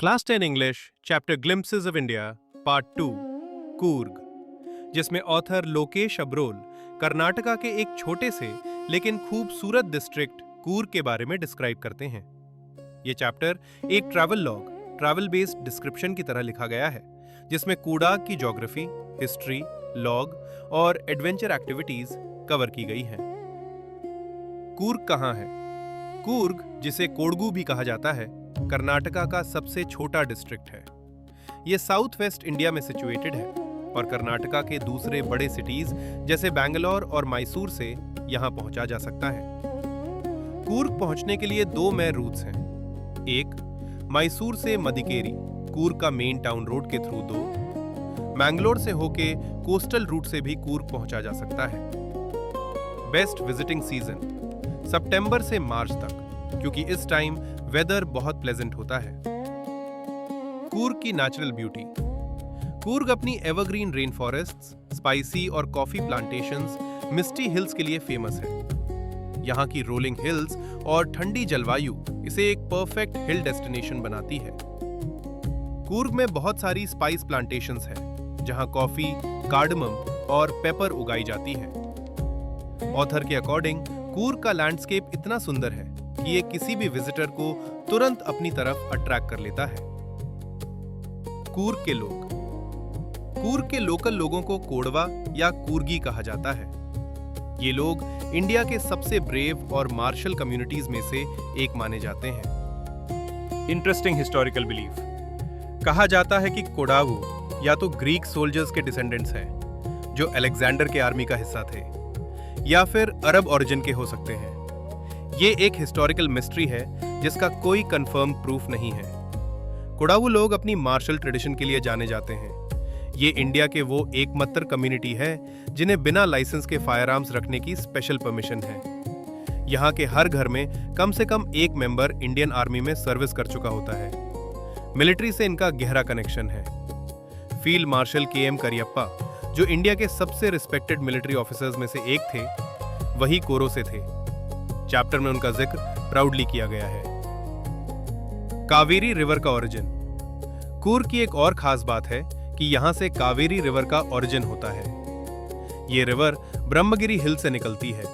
Class 10 English chapter glimpses of India part 2 Coorg, जिसमें author Lokesh Abrol Karnataka के एक छोटे से लेकिन खूबसूरत डिस्ट्रिक्ट कूर्ग के बारे में डिस्क्राइब करते हैं। ये चैप्टर एक ट्रैवल बेस्ड डिस्क्रिप्शन की तरह लिखा गया है, जिसमें कूडाग की ज्योग्राफी, हिस्ट्री, लॉग और एडवेंचर एक्टिविटीज कवर की गई हैं। कूर्ग कहाँ है? कूर्ग, जिसे कोडगू भी कहा जाता है, कर्नाटका का सबसे छोटा डिस्ट्रिक्ट है। यह साउथ वेस्ट इंडिया में सिचुएटेड है और कर्नाटका के दूसरे बड़े सिटीज जैसे बैंगलोर और मैसूर से यहां पहुंचा जा सकता है। कूर्ग पहुंचने के लिए दो मेन रूट्स हैं। एक, मैसूर से मदिकेरी, कूर्ग का मेन टाउन रोड के थ्रू। दो, मैंगलोर से होके कोस्टल रूट से भी कूर्ग पहुंचा जा सकता है। बेस्ट विजिटिंग सीजन सितंबर से मार्च तक, क्योंकि इस टाइम वेदर बहुत प्लेजेंट होता है। कूर्ग की नेचुरल ब्यूटी। कूर्ग अपनी एवरग्रीन रेन फॉरेस्ट्स, स्पाइसी और कॉफी प्लांटेशंस, मिस्टी हिल्स के लिए फेमस है। यहाँ की रोलिंग हिल्स और ठंडी जलवायु इसे एक परफेक्ट हिल डेस्टिनेशन बनाती है। कूर्ग में बहुत सारी स्पाइस प्लांटेशंस हैं, जहाँ कॉफी, कार्डमम और पेपर उगाई जाती है। ऑथर के अकॉर्डिंग कूर्ग का लैंडस्केप इतना सुंदर है कि ये किसी भी विजिटर को तुरंत अपनी तरफ अट्रैक्ट कर लेता है। कूर्ग के लोग। कूर्ग के लोकल लोगों को कोडवा या कूर्गी कहा जाता है। ये लोग इंडिया के सबसे ब्रेव और मार्शल कम्युनिटीज में से एक माने जाते हैं। Interesting historical belief. कहा जाता है कि कोडावू या तो ग्रीक सोल्जर्स के डिसेंडेंट्स हैं, जो अलेक्जेंडर के आर्मी का हिस्सा थे, या फिर अरब ओरिजिन के हो सकते हैं। ये एक हिस्टोरिकल मिस्ट्री है जिसका कोई कंफर्म प्रूफ नहीं है। कोडावू लोग अपनी मार्शल ट्रेडिशन के लिए जाने जाते हैं। ये इंडिया के वो एकमात्र कम्युनिटी है जिन्हें बिना लाइसेंस के फायरआर्म्स रखने की स्पेशल परमिशन है। यहाँ के हर घर में कम से कम एक मेंबर इंडियन आर्मी में सर्विस कर चुका होता है। मिलिट्री से इनका गहरा कनेक्शन है। Field marshal KM. करियप्पा, जो इंडिया के सबसे रिस्पेक्टेड मिलिट्री ऑफिसर्स में से एक थे, वही कोरो से थे। चैप्टर में उनका जिक्र प्राउडली किया गया है। कावेरी रिवर का ओरिजिन। कूर्ग की एक और खास बात है कि यहां से कावेरी रिवर का ओरिजिन होता है। ये रिवर ब्रह्मगिरी हिल से निकलती है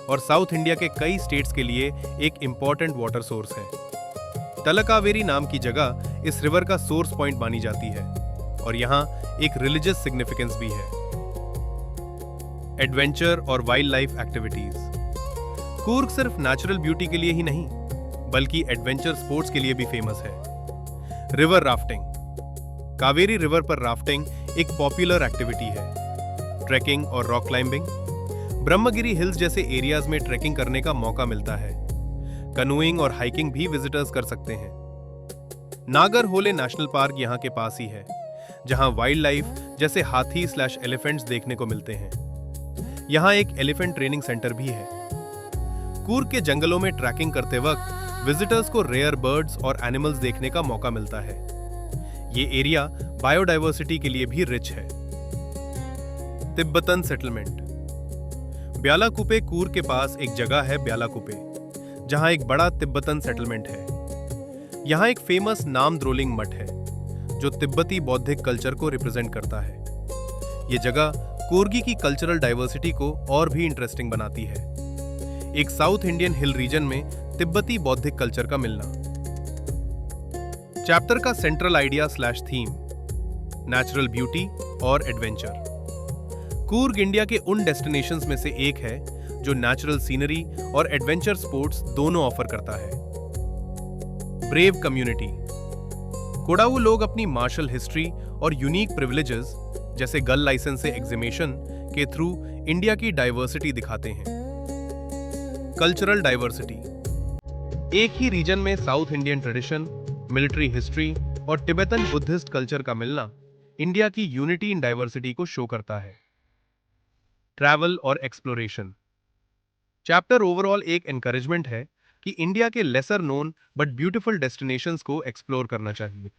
और साउथ इंडिया के कई स्टेट्स के लिए एक इंपॉर्टेंट वाटर सोर्स है। तलकावेरी नाम की जगह इस रिवर का सोर्स पॉइंट मानी जाती है और यहां एक रिलीजियस सिग्निफिकेंस भी है। एडवेंचर और वाइल्ड लाइफ एक्टिविटीज। कूर्ग सिर्फ नेचुरल ब्यूटी के लिए ही नहीं, बल्कि एडवेंचर स्पोर्ट्स के लिए भी फेमस है। River rafting. कावेरी रिवर पर राफ्टिंग एक पॉपुलर एक्टिविटी है। ट्रैकिंग और रॉक क्लाइंबिंग। ब्रह्मगिरी हिल्स जैसे एरियाज में ट्रैकिंग करने का मौका मिलता है। कनूइंग और हाइकिंग भी विजिटर्स कर सकते हैं। नागरहोले नेशनल पार्क यहाँ के पास ही है, जहां वाइल्ड लाइफ जैसे हाथी/एलिफेंट्स देखने को मिलते हैं। यहाँ एक एलिफेंट ट्रेनिंग सेंटर भी है। कूर्ग के जंगलों में ट्रैकिंग करते वक्त विजिटर्स को रेयर बर्ड्स और एनिमल्स देखने का मौका मिलता है। ये एरिया बायोडायवर्सिटी के लिए भी रिच है। Tibetan settlement. ब्यालाकुपे कूर्ग के पास एक जगह है ब्यालाकुपे, जहां एक बड़ा तिब्बतन सेटलमेंट है। यहाँ एक फेमस नामद्रोलिंग मठ है, जो तिब्बती बौद्धिक कल्चर को रिप्रेजेंट करता है। ये जगह कूर्गी की कल्चरल डाइवर्सिटी को और भी इंटरेस्टिंग बनाती है। एक साउथ इंडियन हिल रीजन में तिब्बती बौद्धिक कल्चर का मिलना। चैप्टर का सेंट्रल आइडिया/थीम नेचुरल ब्यूटी और एडवेंचर। कूर्ग इंडिया के उन डेस्टिनेशंस में से एक है जो नेचुरल सीनरी और एडवेंचर स्पोर्ट्स दोनों ऑफर करता है। Brave community. कोडावू लोग अपनी मार्शल हिस्ट्री और यूनिक प्रिविलेजेस जैसे गन लाइसेंस से एग्जिबिशन के थ्रू इंडिया की डाइवर्सिटी दिखाते हैं। Cultural diversity. एक ही रीजन में south Indian tradition, military history और तिब्बतन बुद्धिस्ट कल्चर का मिलना इंडिया की यूनिटी इन डाइवर्सिटी को शो करता है। ट्रैवल और एक्सप्लोरेशन। चैप्टर ओवरऑल एक एनकरेजमेंट है कि इंडिया के lesser known but beautiful destinations को एक्सप्लोर करना चाहिए।